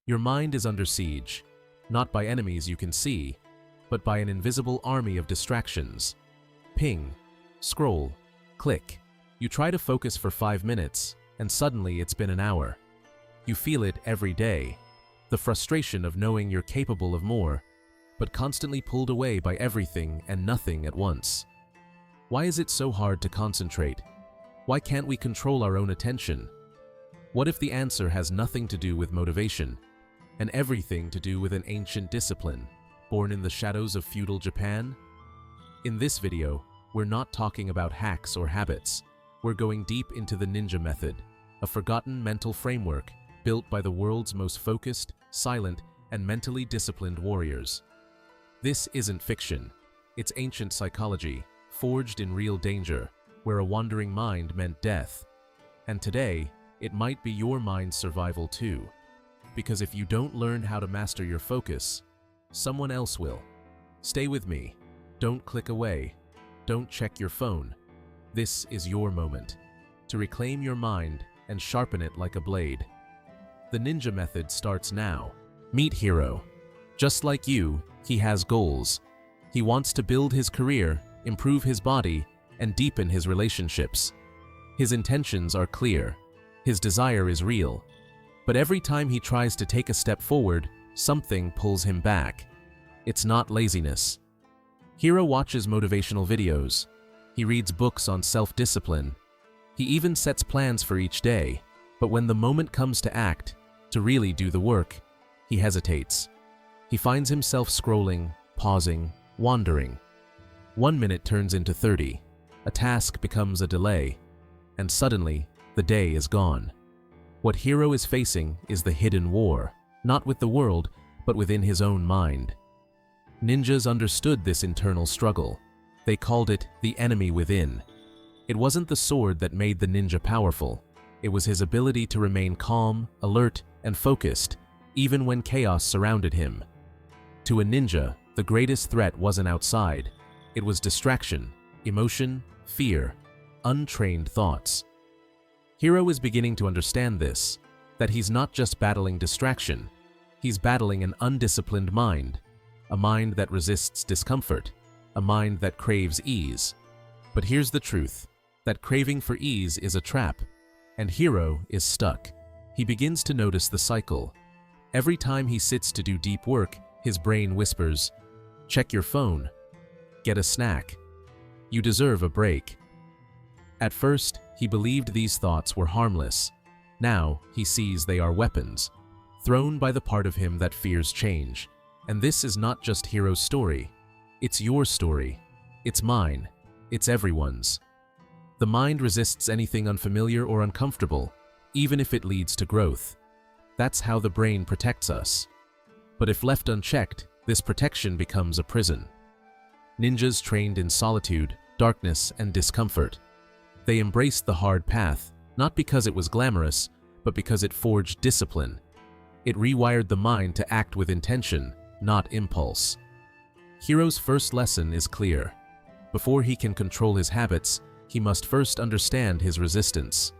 Your mind is under siege, not by enemies you can see, but by an invisible army of distractions. Ping, scroll, click. You try to focus for 5 minutes, and suddenly it's been an hour. You feel it every day, the frustration of knowing you're capable of more, but constantly pulled away by everything and nothing at once. Why is it so hard to concentrate? Why can't we control our own attention? What if the answer has nothing to do with motivation, and everything to do with an ancient discipline, born in the shadows of feudal Japan? In this video, we're not talking about hacks or habits. We're going deep into the ninja method, a forgotten mental framework built by the world's most focused, silent, and mentally disciplined warriors. This isn't fiction. It's ancient psychology, forged in real danger, where a wandering mind meant death. And today, it might be your mind's survival too. Because if you don't learn how to master your focus, someone else will. Stay with me. Don't click away. Don't check your phone. This is your moment to reclaim your mind and sharpen it like a blade. The ninja method starts now. Meet Hiro. Just like you, he has goals. He wants to build his career, improve his body, and deepen his relationships. His intentions are clear. His desire is real. But every time he tries to take a step forward, something pulls him back. It's not laziness. Hiro watches motivational videos. He reads books on self-discipline. He even sets plans for each day. But when the moment comes to act, to really do the work, he hesitates. He finds himself scrolling, pausing, wandering. 1 minute turns into 30. A task becomes a delay. And suddenly, the day is gone. What Hiro is facing is the hidden war, not with the world, but within his own mind. Ninjas understood this internal struggle. They called it the enemy within. It wasn't the sword that made the ninja powerful. It was his ability to remain calm, alert, and focused, even when chaos surrounded him. To a ninja, the greatest threat wasn't outside. It was distraction, emotion, fear, untrained thoughts. Hiro is beginning to understand this, that he's not just battling distraction, he's battling an undisciplined mind, a mind that resists discomfort, a mind that craves ease. But here's the truth, that craving for ease is a trap, and Hiro is stuck. He begins to notice the cycle. Every time he sits to do deep work, his brain whispers, "Check your phone. Get a snack. You deserve a break." At first, he believed these thoughts were harmless. Now, he sees they are weapons, thrown by the part of him that fears change. And this is not just Hiro's story. It's your story. It's mine. It's everyone's. The mind resists anything unfamiliar or uncomfortable, even if it leads to growth. That's how the brain protects us. But if left unchecked, this protection becomes a prison. Ninjas trained in solitude, darkness, and discomfort. They embraced the hard path, not because it was glamorous, but because it forged discipline. It rewired the mind to act with intention, not impulse. Hiro's first lesson is clear. Before he can control his habits, he must first understand his resistance.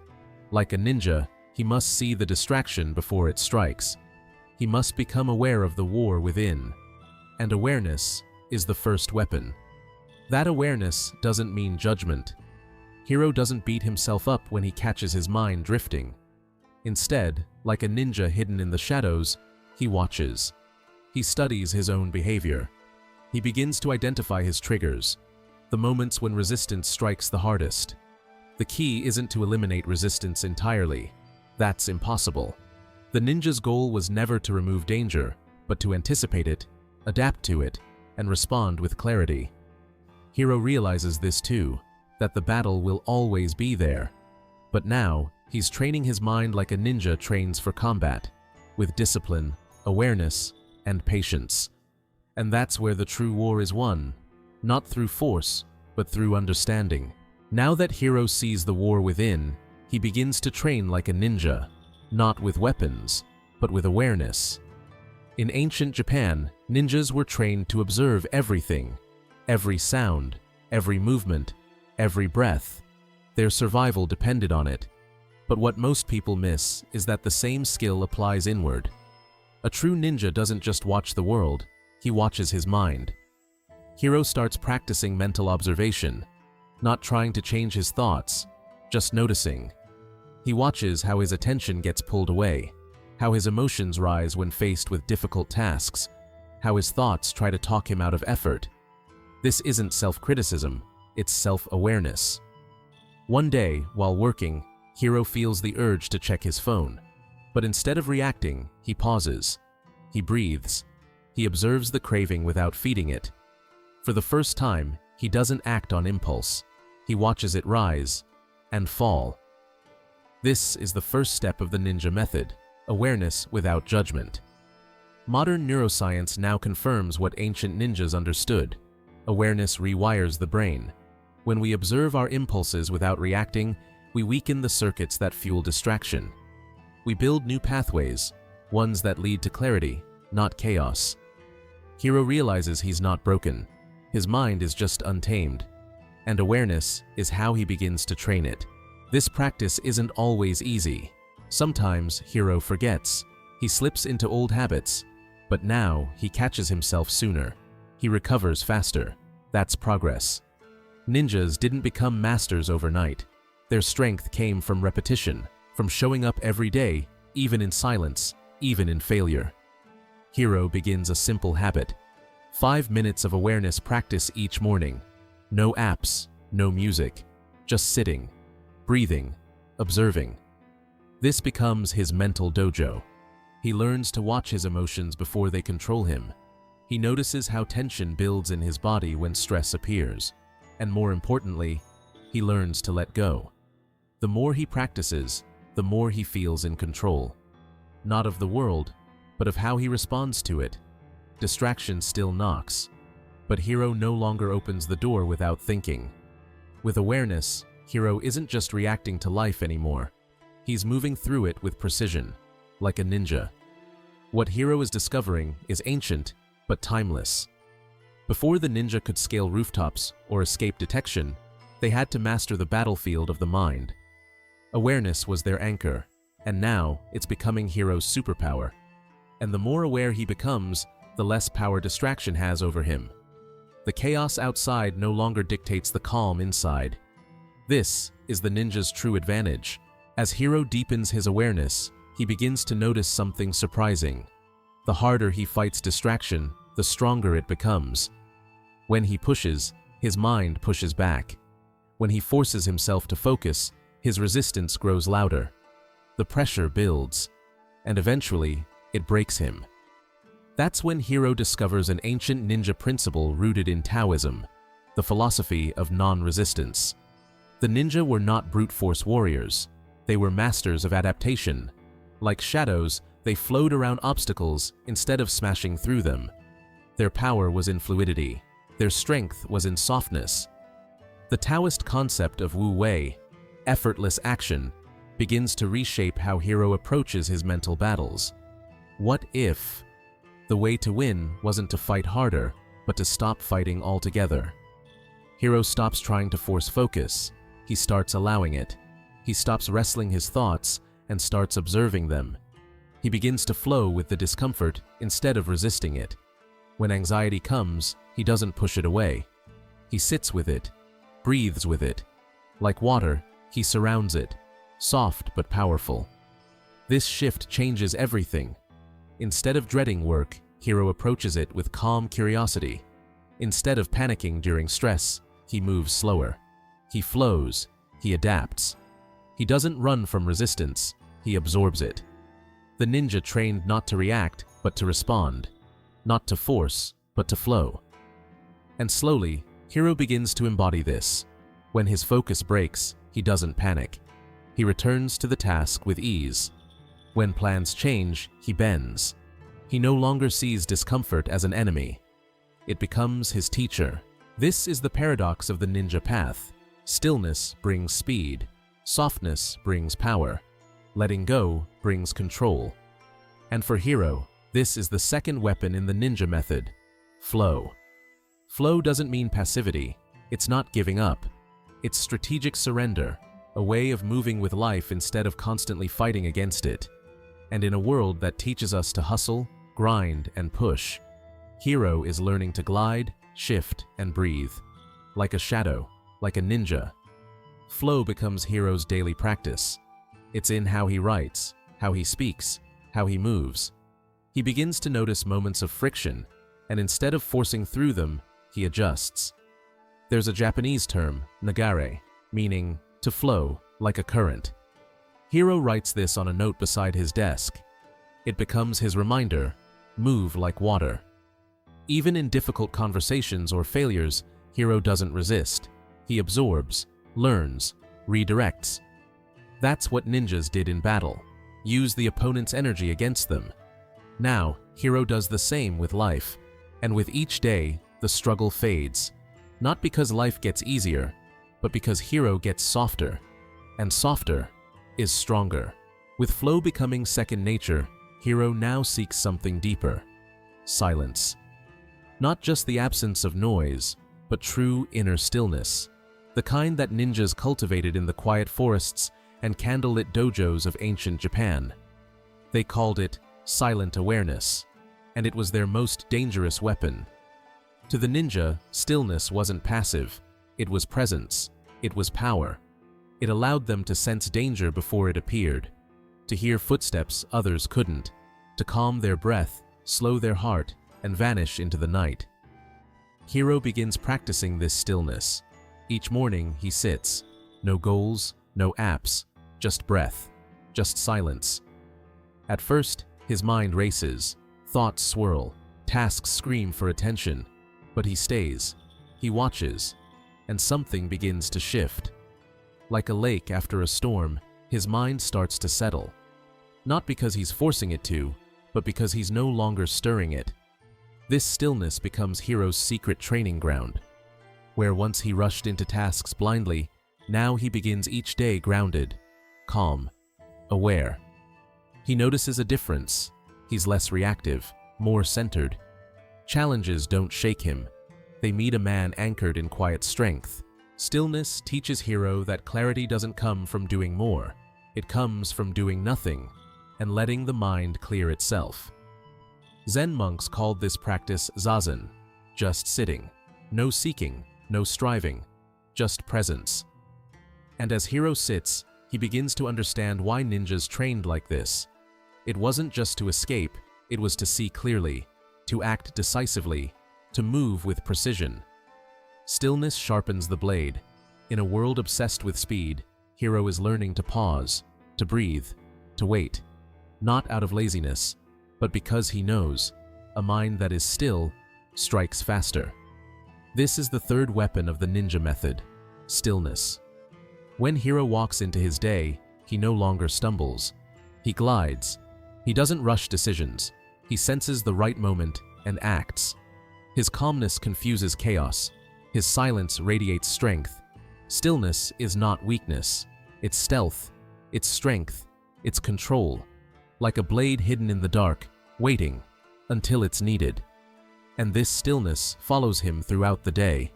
Like a ninja, he must see the distraction before it strikes. He must become aware of the war within. And awareness is the first weapon. That awareness doesn't mean judgment. Hiro doesn't beat himself up when he catches his mind drifting. Instead, like a ninja hidden in the shadows, he watches. He studies his own behavior. He begins to identify his triggers, the moments when resistance strikes the hardest. The key isn't to eliminate resistance entirely. That's impossible. The ninja's goal was never to remove danger, but to anticipate it, adapt to it, and respond with clarity. Hiro realizes this too, that the battle will always be there. But now, he's training his mind like a ninja trains for combat, with discipline, awareness, and patience. And that's where the true war is won, not through force, but through understanding. Now that Hiro sees the war within, he begins to train like a ninja, not with weapons, but with awareness. In ancient Japan, ninjas were trained to observe everything, every sound, every movement, every breath. Their survival depended on it. But what most people miss is that the same skill applies inward. A true ninja doesn't just watch the world, he watches his mind. Hiro starts practicing mental observation, not trying to change his thoughts, just noticing. He watches how his attention gets pulled away, how his emotions rise when faced with difficult tasks, how his thoughts try to talk him out of effort. This isn't self-criticism, it's self-awareness. One day, while working, Hiro feels the urge to check his phone. But instead of reacting, he pauses. He breathes. He observes the craving without feeding it. For the first time, he doesn't act on impulse. He watches it rise and fall. This is the first step of the ninja method, awareness without judgment. Modern neuroscience now confirms what ancient ninjas understood. Awareness rewires the brain. When we observe our impulses without reacting, we weaken the circuits that fuel distraction. We build new pathways, ones that lead to clarity, not chaos. Hiro realizes he's not broken. His mind is just untamed. And awareness is how he begins to train it. This practice isn't always easy. Sometimes Hiro forgets. He slips into old habits. But now he catches himself sooner. He recovers faster. That's progress. Ninjas didn't become masters overnight. Their strength came from repetition, from showing up every day, even in silence, even in failure. Hiro begins a simple habit. 5 minutes of awareness practice each morning. No apps, no music, just sitting, breathing, observing. This becomes his mental dojo. He learns to watch his emotions before they control him. He notices how tension builds in his body when stress appears. And more importantly, he learns to let go. The more he practices, the more he feels in control. Not of the world, but of how he responds to it. Distraction still knocks, but Hiro no longer opens the door without thinking. With awareness, Hiro isn't just reacting to life anymore. He's moving through it with precision, like a ninja. What Hiro is discovering is ancient, but timeless. Before the ninja could scale rooftops or escape detection, they had to master the battlefield of the mind. Awareness was their anchor, and now it's becoming Hiro's superpower. And the more aware he becomes, the less power distraction has over him. The chaos outside no longer dictates the calm inside. This is the ninja's true advantage. As Hiro deepens his awareness, he begins to notice something surprising. The harder he fights distraction, the stronger it becomes. When he pushes, his mind pushes back. When he forces himself to focus, his resistance grows louder. The pressure builds, and eventually, it breaks him. That's when Hiro discovers an ancient ninja principle rooted in Taoism, the philosophy of non-resistance. The ninja were not brute force warriors. They were masters of adaptation. Like shadows, they flowed around obstacles instead of smashing through them. Their power was in fluidity. Their strength was in softness. The Taoist concept of Wu Wei, effortless action, begins to reshape how Hiro approaches his mental battles. What if the way to win wasn't to fight harder, but to stop fighting altogether? Hiro stops trying to force focus. He starts allowing it. He stops wrestling his thoughts and starts observing them. He begins to flow with the discomfort instead of resisting it. When anxiety comes, he doesn't push it away. He sits with it, breathes with it. Like water, he surrounds it, soft but powerful. This shift changes everything. Instead of dreading work, Hiro approaches it with calm curiosity. Instead of panicking during stress, he moves slower. He flows, he adapts. He doesn't run from resistance, he absorbs it. The ninja trained not to react, but to respond. Not to force, but to flow. And slowly, Hiro begins to embody this. When his focus breaks, he doesn't panic. He returns to the task with ease. When plans change, he bends. He no longer sees discomfort as an enemy. It becomes his teacher. This is the paradox of the ninja path. Stillness brings speed. Softness brings power. Letting go brings control. And for Hiro, this is the second weapon in the ninja method: flow. Flow doesn't mean passivity. It's not giving up. It's strategic surrender, a way of moving with life instead of constantly fighting against it. And in a world that teaches us to hustle, grind, and push, Hiro is learning to glide, shift, and breathe. Like a shadow, like a ninja. Flow becomes Hiro's daily practice. It's in how he writes, how he speaks, how he moves. He begins to notice moments of friction, and instead of forcing through them, he adjusts. There's a Japanese term, nagare, meaning to flow like a current. Hiro writes this on a note beside his desk. It becomes his reminder, move like water. Even in difficult conversations or failures, Hiro doesn't resist. He absorbs, learns, redirects. That's what ninjas did in battle. Use the opponent's energy against them. Now, Hiro does the same with life. And with each day, the struggle fades. Not because life gets easier, but because Hiro gets softer. And softer is stronger. With flow becoming second nature, Hiro now seeks something deeper. Silence. Not just the absence of noise, but true inner stillness. The kind that ninjas cultivated in the quiet forests and candlelit dojos of ancient Japan. They called it silent awareness, and it was their most dangerous weapon. To the ninja, stillness wasn't passive. It was presence. It was power. It allowed them to sense danger before it appeared, to hear footsteps others couldn't, to calm their breath, slow their heart, and vanish into the night. Hiro begins practicing this stillness. Each morning he sits. No goals, no apps, just breath, just silence. At first, his mind races, thoughts swirl, tasks scream for attention, but he stays, he watches, and something begins to shift. Like a lake after a storm, his mind starts to settle. Not because he's forcing it to, but because he's no longer stirring it. This stillness becomes Hiro's secret training ground. Where once he rushed into tasks blindly, now he begins each day grounded, calm, aware. He notices a difference. He's less reactive, more centered. Challenges don't shake him. They meet a man anchored in quiet strength. Stillness teaches Hiro that clarity doesn't come from doing more. It comes from doing nothing and letting the mind clear itself. Zen monks called this practice zazen, just sitting. No seeking, no striving, just presence. And as Hiro sits, he begins to understand why ninjas trained like this. It wasn't just to escape, it was to see clearly, to act decisively, to move with precision. Stillness sharpens the blade. In a world obsessed with speed, Hiro is learning to pause, to breathe, to wait. Not out of laziness, but because he knows, a mind that is still strikes faster. This is the third weapon of the ninja method, stillness. When Hiro walks into his day, he no longer stumbles. He glides. He doesn't rush decisions. He senses the right moment and acts. His calmness confuses chaos. His silence radiates strength. Stillness is not weakness. It's stealth. It's strength. It's control. Like a blade hidden in the dark, waiting until it's needed. And this stillness follows him throughout the day.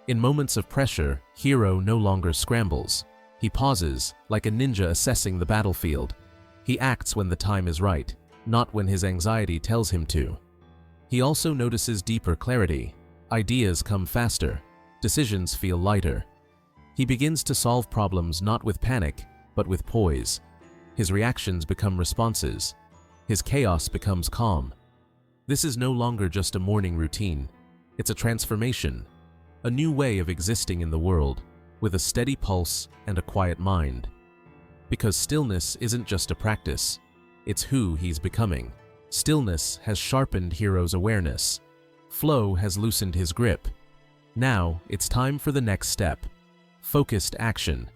In moments of pressure, Hiro no longer scrambles. He pauses, like a ninja assessing the battlefield. He acts when the time is right, not when his anxiety tells him to. He also notices deeper clarity. Ideas come faster. Decisions feel lighter. He begins to solve problems not with panic, but with poise. His reactions become responses. His chaos becomes calm. This is no longer just a morning routine. It's a transformation, a new way of existing in the world, with a steady pulse and a quiet mind. Because stillness isn't just a practice, it's who he's becoming. Stillness has sharpened Hiro's awareness. Flow has loosened his grip. Now it's time for the next step. Focused action.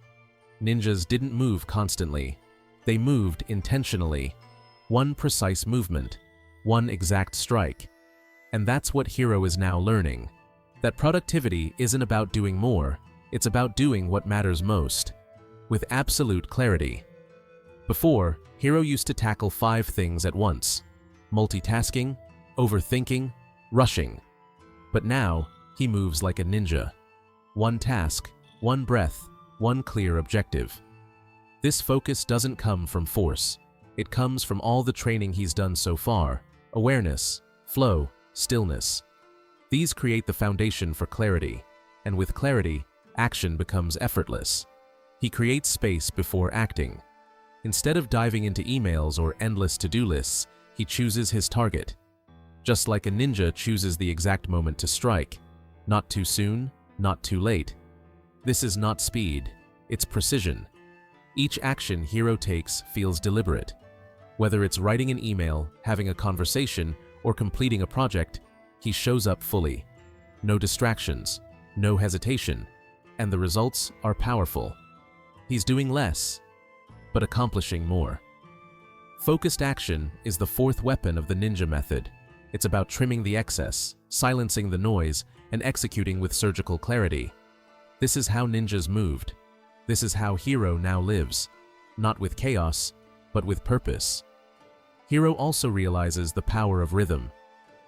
Ninjas didn't move constantly. They moved intentionally. One precise movement. One exact strike. And that's what Hiro is now learning. That productivity isn't about doing more. It's about doing what matters most. With absolute clarity. Before, Hiro used to tackle 5 things at once. Multitasking, overthinking, rushing. But now, he moves like a ninja. One task, one breath, one clear objective. This focus doesn't come from force. It comes from all the training he's done so far: awareness, flow, stillness. These create the foundation for clarity, and with clarity, action becomes effortless. He creates space before acting. Instead of diving into emails or endless to-do lists, he chooses his target. Just like a ninja chooses the exact moment to strike. Not too soon, not too late. This is not speed, it's precision. Each action Hiro takes feels deliberate. Whether it's writing an email, having a conversation, or completing a project, he shows up fully. No distractions, no hesitation, and the results are powerful. He's doing less, but accomplishing more. Focused action is the fourth weapon of the ninja method. It's about trimming the excess, silencing the noise, and executing with surgical clarity. This is how ninjas moved. This is how Hiro now lives. Not with chaos, but with purpose. Hiro also realizes the power of rhythm.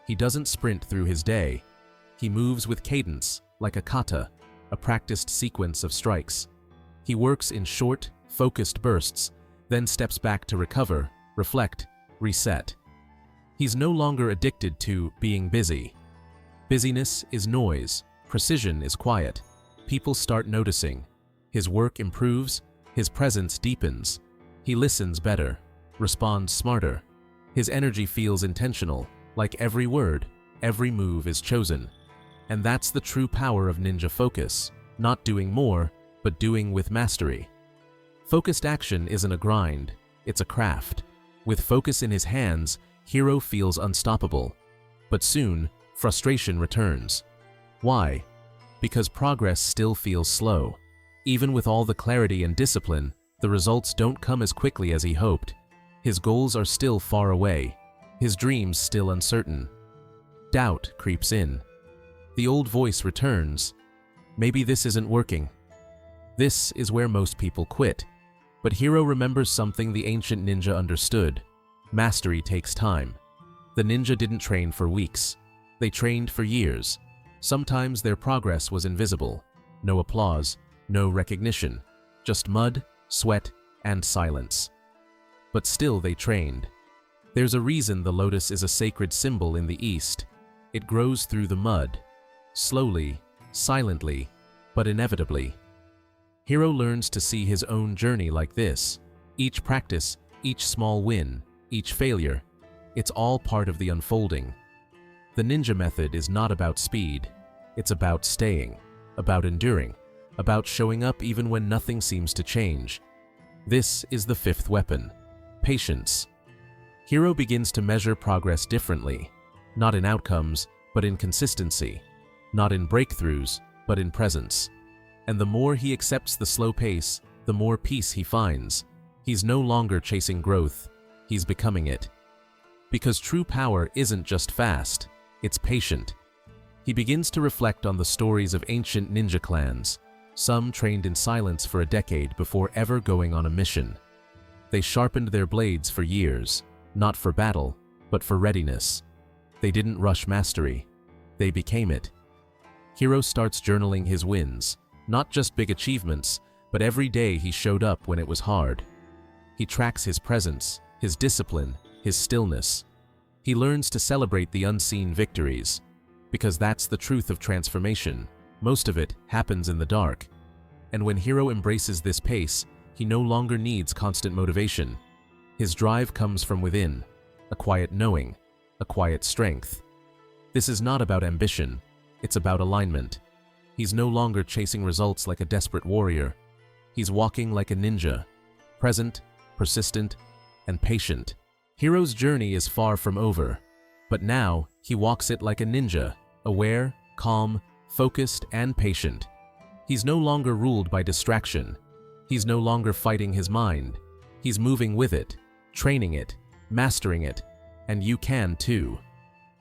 He doesn't sprint through his day. He moves with cadence, like a kata, a practiced sequence of strikes. He works in short, focused bursts, then steps back to recover, reflect, reset. He's no longer addicted to being busy. Busyness is noise, precision is quiet. People start noticing. His work improves, his presence deepens. He listens better, responds smarter. His energy feels intentional, like every word, every move is chosen. And that's the true power of ninja focus, not doing more, but doing with mastery. Focused action isn't a grind, it's a craft. With focus in his hands, Hiro feels unstoppable. But soon, frustration returns. Why? Because progress still feels slow. Even with all the clarity and discipline, the results don't come as quickly as he hoped. His goals are still far away, his dreams still uncertain. Doubt creeps in. The old voice returns. Maybe this isn't working. This is where most people quit. But Hiro remembers something the ancient ninja understood. Mastery takes time. The ninja didn't train for weeks. They trained for years. Sometimes their progress was invisible. No applause, no recognition. Just mud, sweat, and silence. But still they trained. There's a reason the lotus is a sacred symbol in the East. It grows through the mud. Slowly, silently, but inevitably. Hiro learns to see his own journey like this. Each practice, each small win, each failure, it's all part of the unfolding. The ninja method is not about speed. It's about staying, about enduring, about showing up even when nothing seems to change. This is the fifth weapon: patience. Hiro begins to measure progress differently, not in outcomes, but in consistency, not in breakthroughs, but in presence. And the more he accepts the slow pace, the more peace he finds. He's no longer chasing growth, he's becoming it. Because true power isn't just fast, it's patient. He begins to reflect on the stories of ancient ninja clans. Some trained in silence for a decade before ever going on a mission. They sharpened their blades for years, not for battle, but for readiness. They didn't rush mastery, they became it. Hiro starts journaling his wins, not just big achievements, but every day he showed up when it was hard. He tracks his presence, his discipline, his stillness. He learns to celebrate the unseen victories, because that's the truth of transformation. Most of it happens in the dark. And when Hiro embraces this pace, he no longer needs constant motivation. His drive comes from within, a quiet knowing, a quiet strength. This is not about ambition, it's about alignment. He's no longer chasing results like a desperate warrior. He's walking like a ninja, present, persistent, and patient. Hiro's journey is far from over, but now he walks it like a ninja, aware, calm, focused, and patient. He's no longer ruled by distraction. He's no longer fighting his mind. He's moving with it, training it, mastering it, and you can too.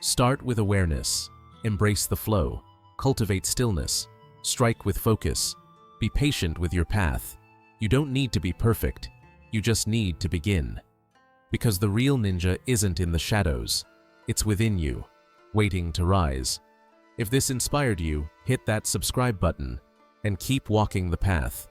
Start with awareness, embrace the flow, cultivate stillness, strike with focus, be patient with your path. You don't need to be perfect, you just need to begin. Because the real ninja isn't in the shadows, it's within you, waiting to rise. If this inspired you, hit that subscribe button and keep walking the path.